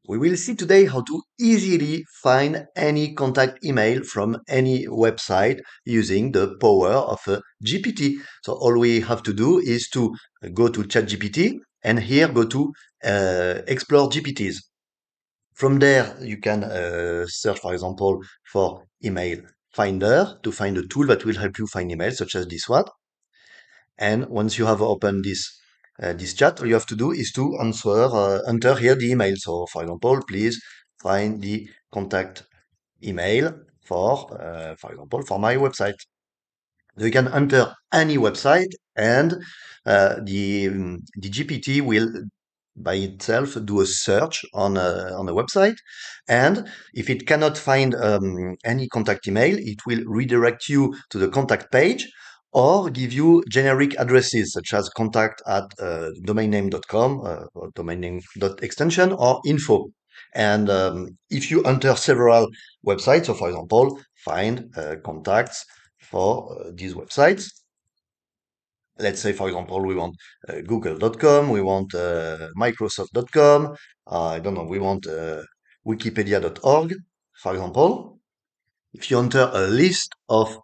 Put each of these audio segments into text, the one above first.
We will see today how to easily find any contact email from any website using the power of a GPT. So all we have to do is to go to ChatGPT and here go to Explore GPTs. From there, you can search, for example, for email finder to find a tool that will help you find emails such as this one. And once you have opened this chat, all you have to do is to enter here the email. So, for example, please find the contact email for example, for my website. So you can enter any website, and the GPT will by itself do a search on a website, and if it cannot find any contact email, it will redirect you to the contact page or give you generic addresses such as contact at domainname.com or domain name dot extension or info. And if you enter several websites, so for example, find contacts for these websites. Let's say, for example, we want google.com, we want microsoft.com, I don't know, we want wikipedia.org, for example. If you enter a list of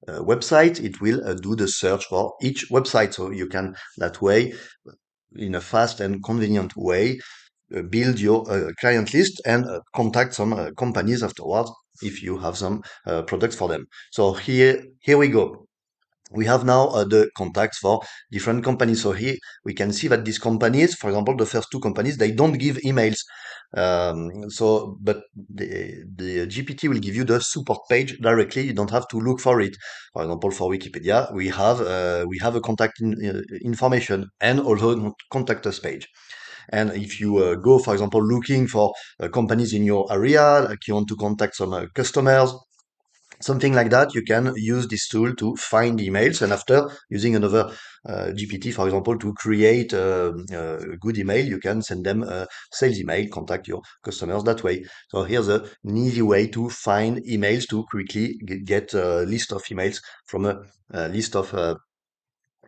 websites, it will do the search for each website. So you can, that way, in a fast and convenient way, build your client list and contact some companies afterwards if you have some products for them. So here we go. We have now the contacts for different companies. So here we can see that these companies, for example, the first two companies, they don't give emails. But the GPT will give you the support page directly. You don't have to look for it. For example, for Wikipedia, we have a contact information and also a contact us page. And if you go, for example, looking for companies in your area, like you want to contact some customers, something like that, you can use this tool to find emails, and after using another GPT, for example, to create a good email, you can send them a sales email, contact your customers that way. So here's an easy way to find emails, to quickly get a list of emails from a list of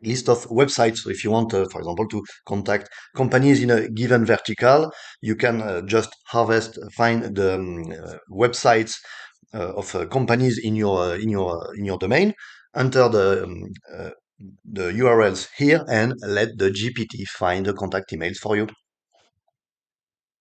websites. So if you want, for example, to contact companies in a given vertical, you can just find the websites of companies in your domain, enter the URLs here, and let the GPT find the contact emails for you.